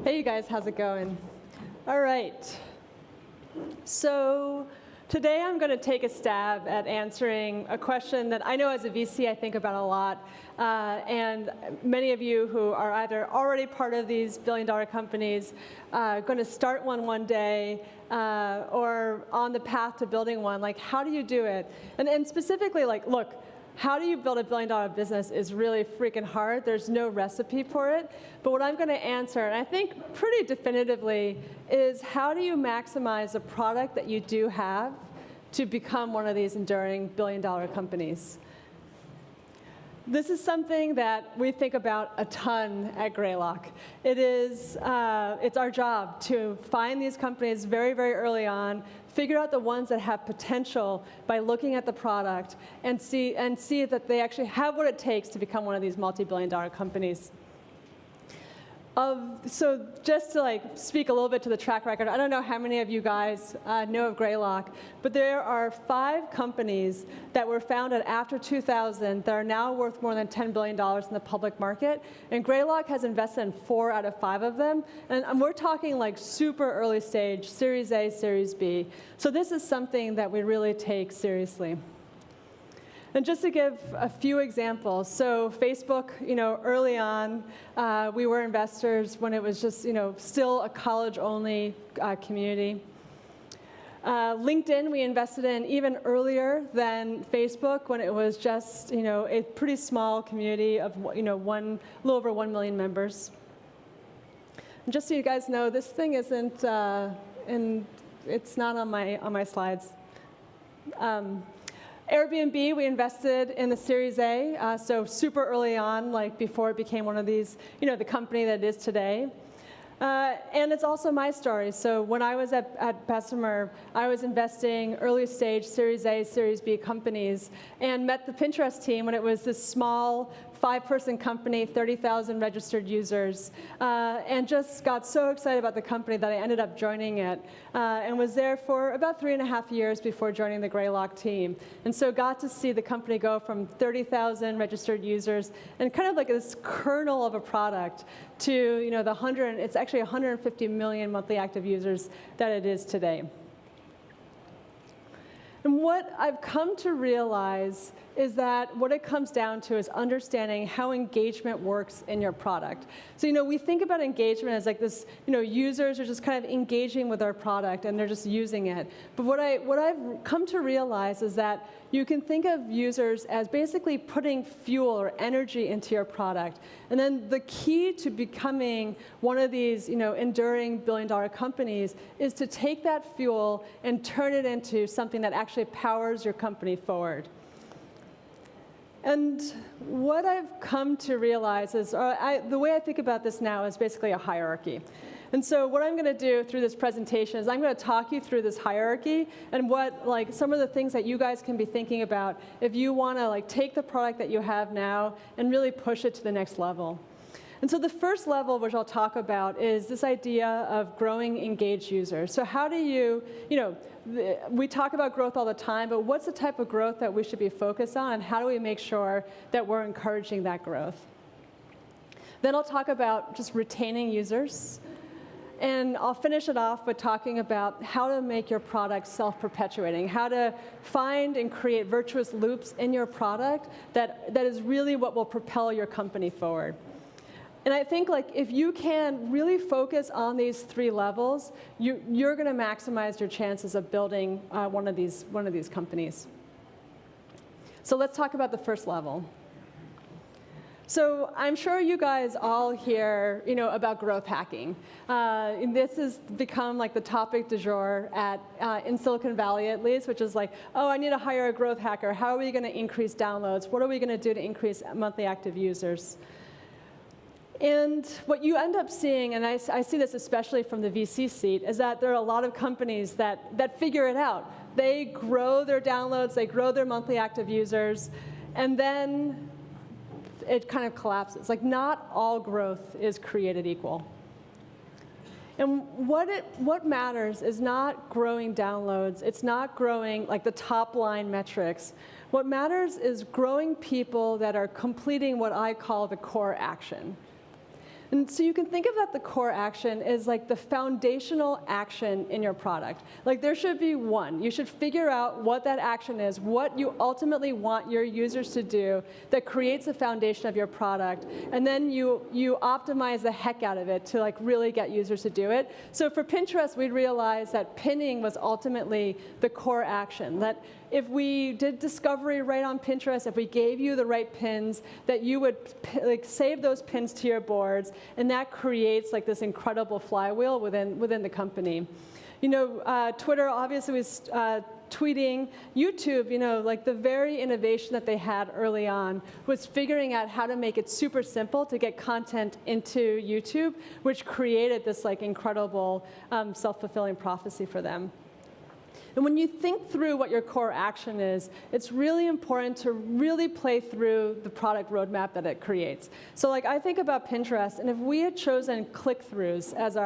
Hey, you guys, how's it going? All right. So today I'm going to take a stab at answering a question that I know as a VC I think about a lot. And many of you who are either already part of these billion-dollar companies, going to start one day, or on the path to building one, like how do you do it? And specifically, like, look, how do you build a billion-dollar business is really freaking hard. There's no recipe for it. But what I'm going to answer, and I think pretty definitively, is how do you maximize the product that you do have to become one of these enduring billion-dollar companies? This is something that we think about a ton at Greylock. It's our job to find these companies very, very early on, figure out the ones that have potential by looking at the product, and see that they actually have what it takes to become one of these multi-billion-dollar companies. So just to speak a little bit to the track record, I don't know how many of you guys know of Greylock, but there are 5 companies that were founded after 2000 that are now worth more than $10 billion in the public market, and Greylock has invested in 4 out of 5 of them, and we're talking like super early stage, Series A, Series B. So this is something that we really take seriously. And just to give a few examples, so Facebook, early on, we were investors when it was just, still a college-only community. LinkedIn, we invested in even earlier than Facebook when it was just, a pretty small community of, a little over 1 million members. And just so you guys know, this thing isn't, it's not on my slides. Airbnb, we invested in the Series A, so super early on, like before it became one of these, the company that it is today. And it's also my story. So when I was at Bessemer, I was investing early stage Series A, Series B companies, and met the Pinterest team when it was this small 5-person company, 30,000 registered users, and just got so excited about the company that I ended up joining it, and was there for about 3.5 years before joining the Greylock team. And so got to see the company go from 30,000 registered users and kind of like this kernel of a product to it's actually 150 million monthly active users that it is today. And what I've come to realize is that what it comes down to is understanding how engagement works in your product. So, we think about engagement as like this, users are just kind of engaging with our product and they're just using it. But what I've come to realize is that you can think of users as basically putting fuel or energy into your product. And then the key to becoming one of these, enduring billion-dollar companies is to take that fuel and turn it into something that actually powers your company forward. And what I've come to realize is, the way I think about this now is basically a hierarchy. And so what I'm going to do through this presentation is I'm going to talk you through this hierarchy and what, some of the things that you guys can be thinking about if you want to, take the product that you have now and really push it to the next level. And so the first level, which I'll talk about, is this idea of growing engaged users. So how do you, we talk about growth all the time, but what's the type of growth that we should be focused on, and how do we make sure that we're encouraging that growth? Then I'll talk about just retaining users. And I'll finish it off with talking about how to make your product self-perpetuating, how to find and create virtuous loops in your product that is really what will propel your company forward. And I think if you can really focus on these 3 levels, you're going to maximize your chances of building one of these companies. So let's talk about the first level. So I'm sure you guys all hear, about growth hacking. And this has become the topic du jour in Silicon Valley, at least, which is oh, I need to hire a growth hacker. How are we going to increase downloads? What are we going to do to increase monthly active users? And what you end up seeing, and I see this especially from the VC seat, is that there are a lot of companies that figure it out. They grow their downloads, they grow their monthly active users, and then it kind of collapses. Not all growth is created equal. And what matters is not growing downloads. It's not growing the top line metrics. What matters is growing people that are completing what I call the core action. And so you can think of that the core action is like the foundational action in your product. Like there should be one. You should figure out what that action is, what you ultimately want your users to do that creates the foundation of your product. And then you optimize the heck out of it to like really get users to do it. So for Pinterest, we realized that pinning was ultimately the core action. That if we did discovery right on Pinterest, if we gave you the right pins, that you would like save those pins to your boards, and that creates like this incredible flywheel within the company. You know, Twitter obviously was tweeting. YouTube, you know, like the very innovation that they had early on was figuring out how to make it super simple to get content into YouTube, which created this like incredible self-fulfilling prophecy for them. And when you think through what your core action is, it's really important to really play through the product roadmap that it creates. So like I think about Pinterest, and if we had chosen click-throughs as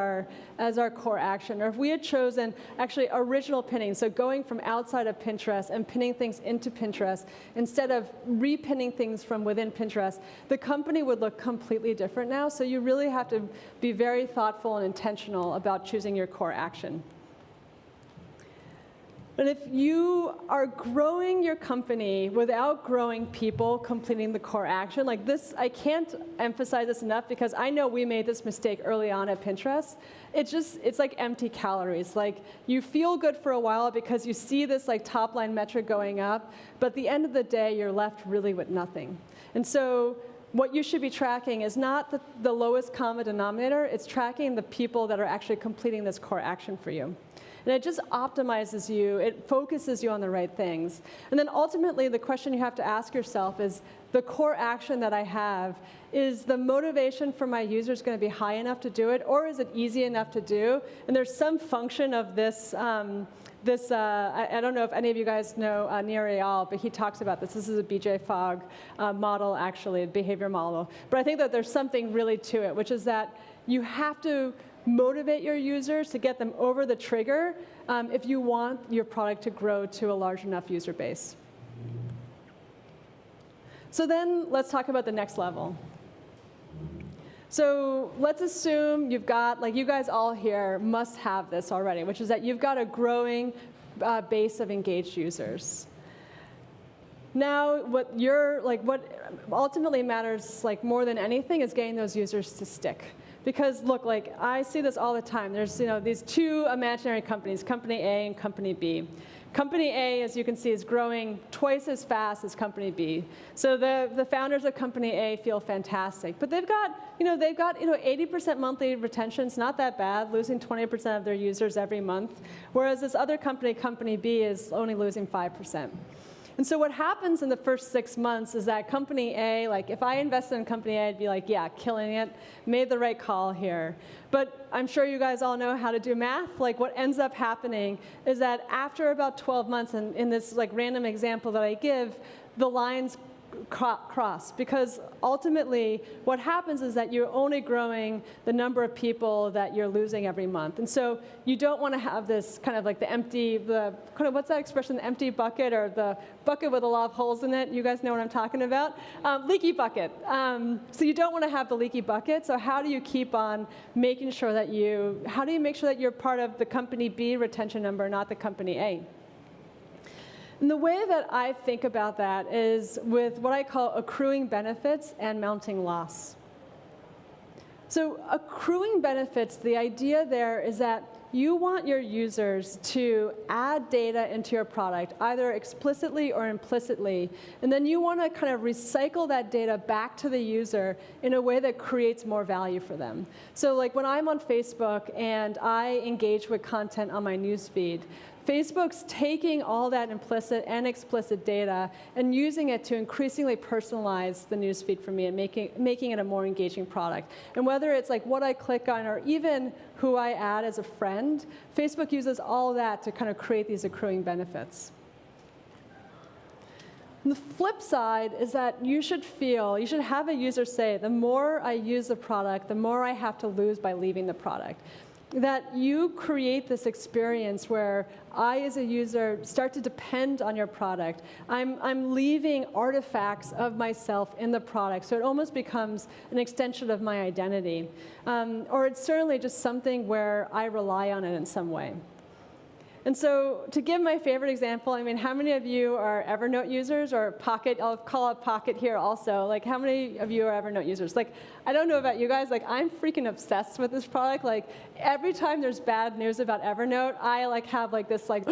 our core action, or if we had chosen actually original pinning, so going from outside of Pinterest and pinning things into Pinterest, instead of repinning things from within Pinterest, the company would look completely different now. So you really have to be very thoughtful and intentional about choosing your core action. And if you are growing your company without growing people completing the core action, like this, I can't emphasize this enough because I know we made this mistake early on at Pinterest. It's like empty calories. Like you feel good for a while because you see this like top line metric going up, but at the end of the day, you're left really with nothing. And so what you should be tracking is not the lowest common denominator, it's tracking the people that are actually completing this core action for you. And it just optimizes you, it focuses you on the right things. And then ultimately, the question you have to ask yourself is, the core action that I have, is the motivation for my users going to be high enough to do it, or is it easy enough to do? And there's some function of this, I don't know if any of you guys know Nir Eyal, but he talks about this. This is a BJ Fogg model, actually, a behavior model. But I think that there's something really to it, which is that you have to motivate your users to get them over the trigger if you want your product to grow to a large enough user base. So then let's talk about the next level. So let's assume you've got, like you guys all here must have this already, which is that you've got a growing base of engaged users. Now, what ultimately matters like more than anything is getting those users to stick. Because look, like I see this all the time. There's these two imaginary companies, Company A and Company B. Company A, as you can see, is growing twice as fast as Company B. So the founders of Company A feel fantastic, but they've got 80% monthly retention. It's not that bad, losing 20% of their users every month, whereas this other company, Company B, is only losing 5%. And so what happens in the first 6 months is that Company A, like if I invested in Company A, I'd be like, yeah, killing it, made the right call here. But I'm sure you guys all know how to do math. Like what ends up happening is that after about 12 months, and in this like random example that I give, the lines cross, because ultimately what happens is that you're only growing the number of people that you're losing every month. And so you don't want to have this kind of like what's that expression, the empty bucket, or the bucket with a lot of holes in it? You guys know what I'm talking about? Leaky bucket. So you don't want to have the leaky bucket. So how do you keep on making sure that how do you make sure that you're part of the Company B retention number, not the Company A? And the way that I think about that is with what I call accruing benefits and mounting loss. So accruing benefits, the idea there is that you want your users to add data into your product, either explicitly or implicitly, and then you want to kind of recycle that data back to the user in a way that creates more value for them. So like when I'm on Facebook and I engage with content on my newsfeed, Facebook's taking all that implicit and explicit data and using it to increasingly personalize the newsfeed for me and making it a more engaging product. And whether it's like what I click on or even who I add as a friend, Facebook uses all that to kind of create these accruing benefits. And the flip side is that you should have a user say, the more I use the product, the more I have to lose by leaving the product. that you create this experience where I, as a user, start to depend on your product. I'm leaving artifacts of myself in the product, so it almost becomes an extension of my identity. Or it's certainly just something where I rely on it in some way. And so to give my favorite example, I mean, how many of you are Evernote users or Pocket? I'll call out Pocket here also. Like, how many of you are Evernote users? Like, I don't know about you guys. Like, I'm freaking obsessed with this product. Like, every time there's bad news about Evernote, I like have like this like,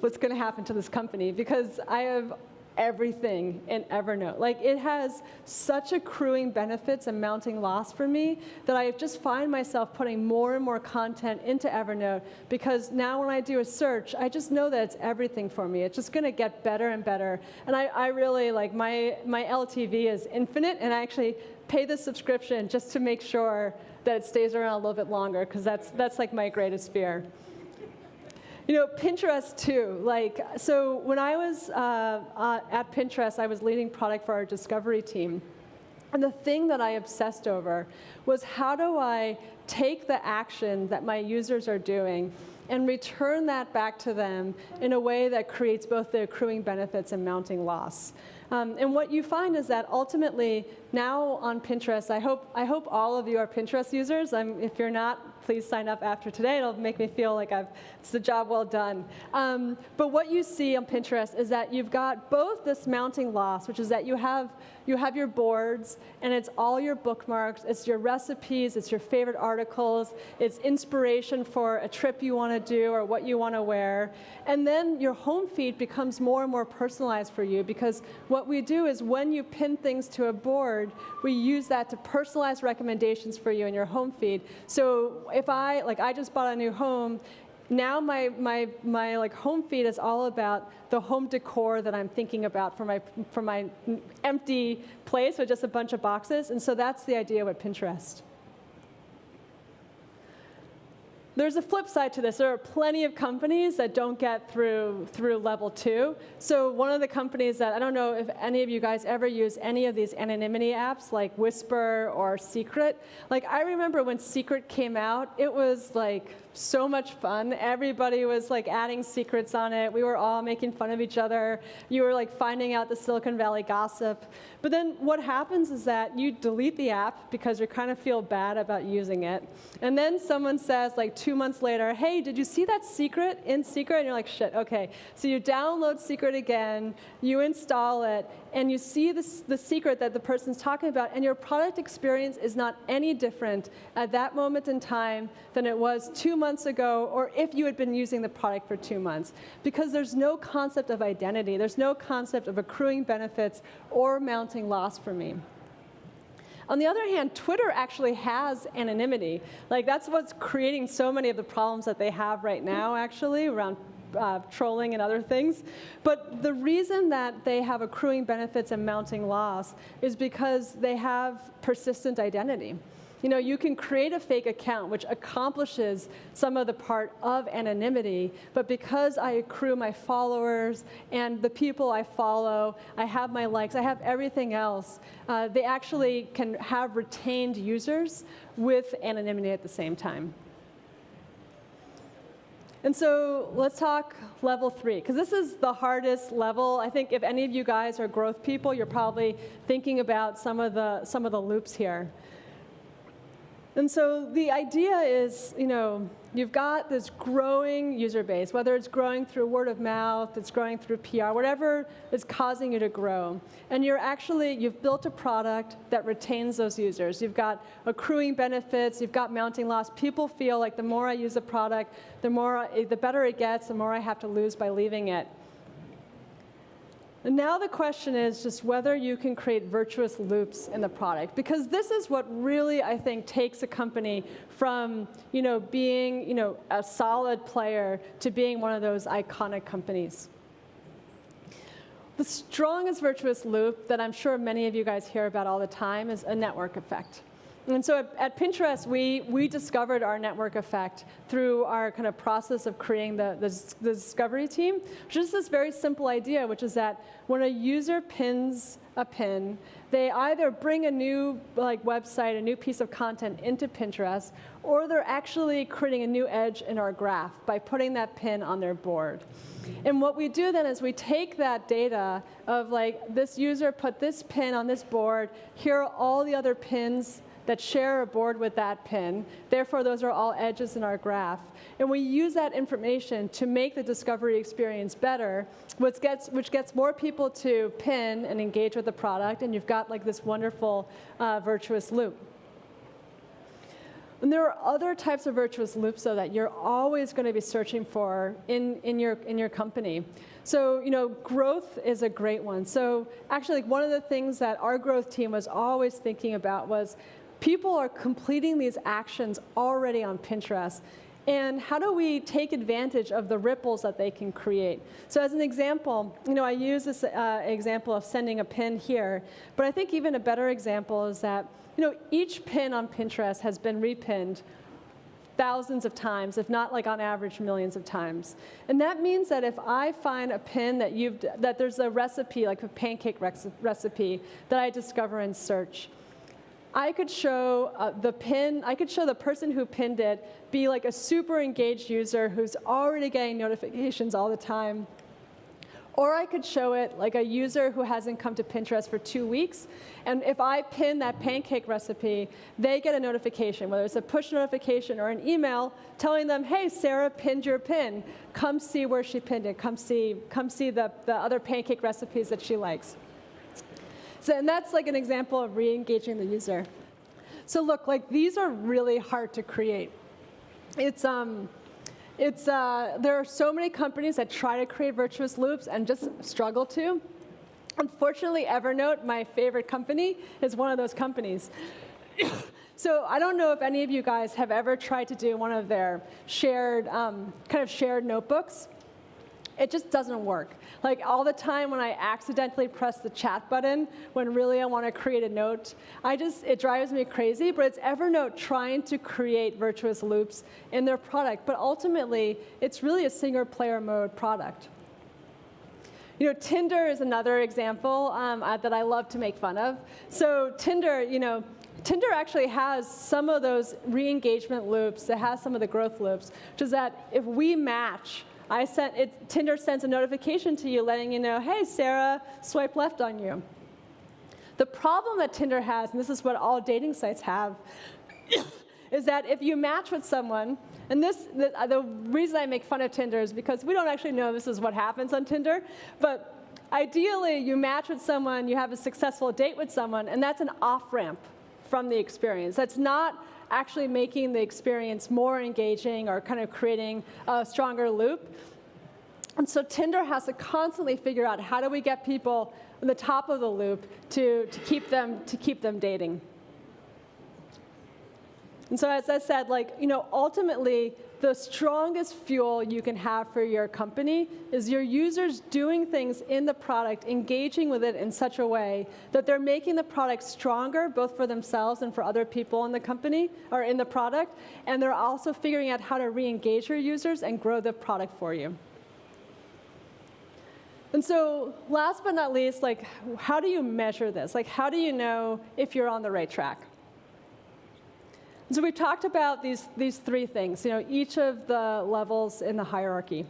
what's going to happen to this company? Because I have everything in Evernote. Like, it has such accruing benefits and mounting loss for me that I just find myself putting more and more content into Evernote, because now when I do a search, I just know that it's everything for me. It's just going to get better and better. And I really, like, my LTV is infinite, and I actually pay the subscription just to make sure that it stays around a little bit longer, because that's like my greatest fear. You know, Pinterest too. Like, so when I was at Pinterest, I was leading product for our discovery team. And the thing that I obsessed over was, how do I take the action that my users are doing and return that back to them in a way that creates both the accruing benefits and mounting loss? And what you find is that ultimately, now on Pinterest, I hope all of you are Pinterest users. If you're not, please sign up after today. It'll make me feel like it's the job well done. But what you see on Pinterest is that you've got both this mounting loss, which is that you have your boards, and it's all your bookmarks, it's your recipes, it's your favorite articles, it's inspiration for a trip you want to do or what you want to wear. And then your home feed becomes more and more personalized for you, because what we do is, when you pin things to a board, we use that to personalize recommendations for you in your home feed. So if I just bought a new home, now my like home feed is all about the home decor that I'm thinking about for my empty place with just a bunch of boxes. And so that's the idea with Pinterest. There's a flip side to this. There are plenty of companies that don't get through level 2. So one of the companies that, I don't know if any of you guys ever use any of these anonymity apps like Whisper or Secret. Like, I remember when Secret came out, it was like so much fun. Everybody was like adding secrets on it. We were all making fun of each other. You were like finding out the Silicon Valley gossip. But then what happens is that you delete the app because you kind of feel bad about using it. And then someone says, like 2 months later, hey, did you see that secret in Secret? And you're like, shit, okay. So you download Secret again, you install it, and you see the secret that the person's talking about, and your product experience is not any different at that moment in time than it was 2 months ago, or if you had been using the product for 2 months. Because there's no concept of identity. There's no concept of accruing benefits or mounting loss for me. On the other hand, Twitter actually has anonymity. Like, that's what's creating so many of the problems that they have right now, actually, around trolling and other things. But the reason that they have accruing benefits and mounting loss is because they have persistent identity. You know, you can create a fake account which accomplishes some of the part of anonymity, but because I accrue my followers and the people I follow, I have my likes, I have everything else, they actually can have retained users with anonymity at the same time. And so let's talk level 3, because this is the hardest level. I think if any of you guys are growth people, you're probably thinking about some of the loops here. And so the idea is, you know, you've got this growing user base, whether it's growing through word of mouth, it's growing through PR, whatever is causing you to grow. And you've built a product that retains those users. You've got accruing benefits, you've got mounting loss. People feel like the more I use the product, the better it gets, the more I have to lose by leaving it. And now the question is just whether you can create virtuous loops in the product, because this is what really, I think, takes a company from, you know, being, you know, a solid player to being one of those iconic companies. The strongest virtuous loop that I'm sure many of you guys hear about all the time is a network effect. And so at Pinterest, we discovered our network effect through our kind of process of creating the discovery team. Just this very simple idea, which is that when a user pins a pin, they either bring a new website, a new piece of content into Pinterest, or they're actually creating a new edge in our graph by putting that pin on their board. And what we do then is we take that data of this user put this pin on this board, here are all the other pins that share a board with that pin. Therefore, those are all edges in our graph. And we use that information to make the discovery experience better, which gets more people to pin and engage with the product, and you've got this wonderful virtuous loop. And there are other types of virtuous loops, though, that you're always going to be searching for in your company. So, growth is a great one. So actually, one of the things that our growth team was always thinking about was people are completing these actions already on Pinterest. And how do we take advantage of the ripples that they can create? So as an example, I use this example of sending a pin here. But I think even a better example is that each pin on Pinterest has been repinned thousands of times, if not on average millions of times. And that means that if I find a pin that there's a recipe, like a pancake recipe, that I discover in search, I could show the person who pinned it be a super engaged user who's already getting notifications all the time. Or I could show it a user who hasn't come to Pinterest for 2 weeks. And if I pin that pancake recipe, they get a notification, whether it's a push notification or an email telling them, hey, Sarah pinned your pin. Come see where she pinned it. Come see the other pancake recipes that she likes. So, and that's an example of re-engaging the user. So look, these are really hard to create. There are so many companies that try to create virtuous loops and just struggle to. Unfortunately, Evernote, my favorite company, is one of those companies. So I don't know if any of you guys have ever tried to do one of their shared notebooks. It just doesn't work. All the time when I accidentally press the chat button, when really I want to create a note, it drives me crazy. But it's Evernote trying to create virtuous loops in their product. But ultimately, it's really a single-player mode product. Tinder is another example that I love to make fun of. So Tinder actually has some of those re-engagement loops. It has some of the growth loops, which is that if we match, Tinder sends a notification to you letting you know, hey, Sarah, swipe left on you. The problem that Tinder has, and this is what all dating sites have, is that if you match with someone, and the reason I make fun of Tinder is because we don't actually know this is what happens on Tinder, but ideally you match with someone, you have a successful date with someone, and that's an off-ramp from the experience. That's not actually making the experience more engaging or kind of creating a stronger loop. And so Tinder has to constantly figure out how do we get people on the top of the loop to keep them dating. And so as I said, ultimately, the strongest fuel you can have for your company is your users doing things in the product, engaging with it in such a way that they're making the product stronger, both for themselves and for other people in the company or in the product, and they're also figuring out how to re-engage your users and grow the product for you. And so last but not least, how do you measure this? How do you know if you're on the right track? So we talked about these three things, each of the levels in the hierarchy.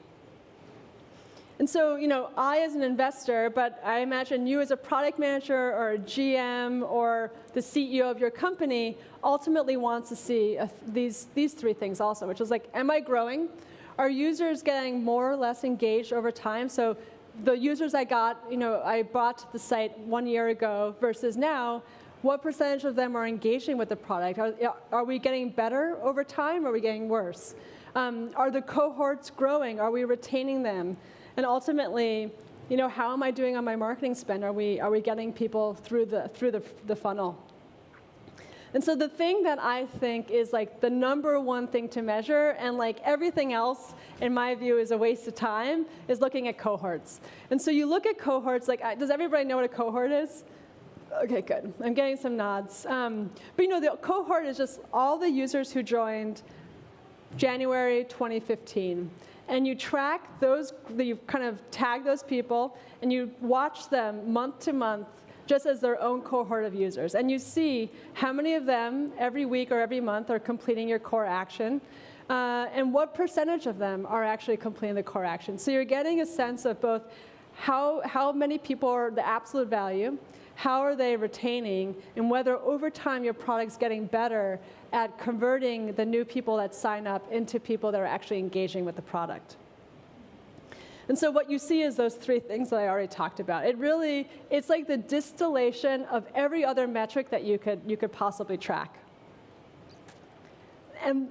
And so, I as an investor, but I imagine you as a product manager or a GM or the CEO of your company ultimately wants to see these three things also, which is am I growing? Are users getting more or less engaged over time? So the users I brought to the site 1 year ago versus now, what percentage of them are engaging with the product? Are we getting better over time, or are we getting worse? Are the cohorts growing? Are we retaining them? And ultimately, how am I doing on my marketing spend? Are we getting people through the funnel? And so the thing that I think is the number one thing to measure, and everything else, in my view, is a waste of time, is looking at cohorts. And so you look at cohorts, does everybody know what a cohort is? Okay, good. I'm getting some nods. But the cohort is just all the users who joined January 2015. And you track those, you kind of tag those people, and you watch them month to month just as their own cohort of users. And you see how many of them every week or every month are completing your core action, and what percentage of them are actually completing the core action. So you're getting a sense of both how many people are the absolute value, how are they retaining, and whether over time your product's getting better at converting the new people that sign up into people that are actually engaging with the product. And so what you see is those three things that I already talked about. It's like the distillation of every other metric that you could possibly track. And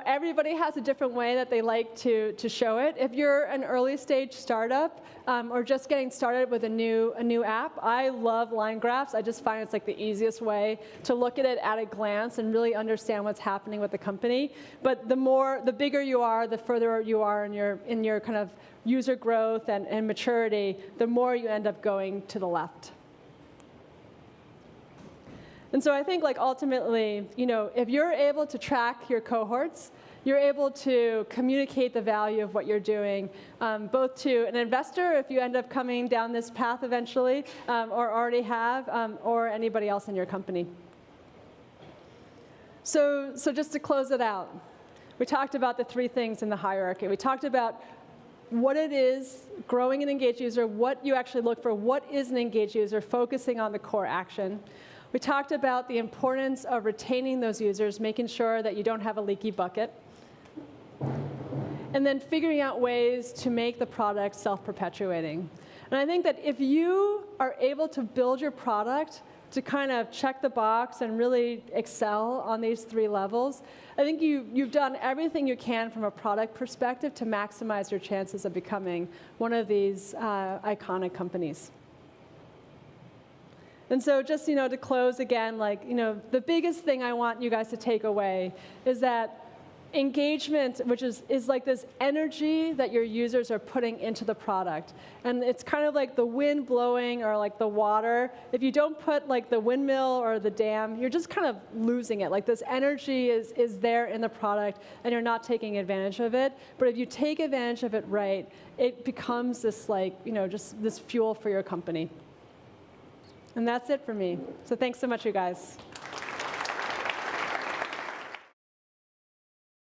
everybody has a different way that they like to show it. If you're an early stage startup or just getting started with a new app, I love line graphs. I just find it's like the easiest way to look at it at a glance and really understand what's happening with the company. But the bigger you are, the further you are in your kind of user growth and maturity, the more you end up going to the left. And so I think ultimately, if you're able to track your cohorts, you're able to communicate the value of what you're doing, both to an investor, if you end up coming down this path eventually, or already have, or anybody else in your company. So just to close it out, we talked about the three things in the hierarchy. We talked about what it is, growing an engaged user, what you actually look for, what is an engaged user, focusing on the core action. We talked about the importance of retaining those users, making sure that you don't have a leaky bucket. And then figuring out ways to make the product self-perpetuating. And I think that if you are able to build your product to kind of check the box and really excel on these three levels, I think you've done everything you can from a product perspective to maximize your chances of becoming one of these iconic companies. And so just, to close again, the biggest thing I want you guys to take away is that engagement, which is like this energy that your users are putting into the product. And it's kind of like the wind blowing or like the water. If you don't put the windmill or the dam, you're just kind of losing it. This energy is there in the product, and you're not taking advantage of it. But if you take advantage of it right, it becomes this just this fuel for your company. And that's it for me. So thanks so much, you guys.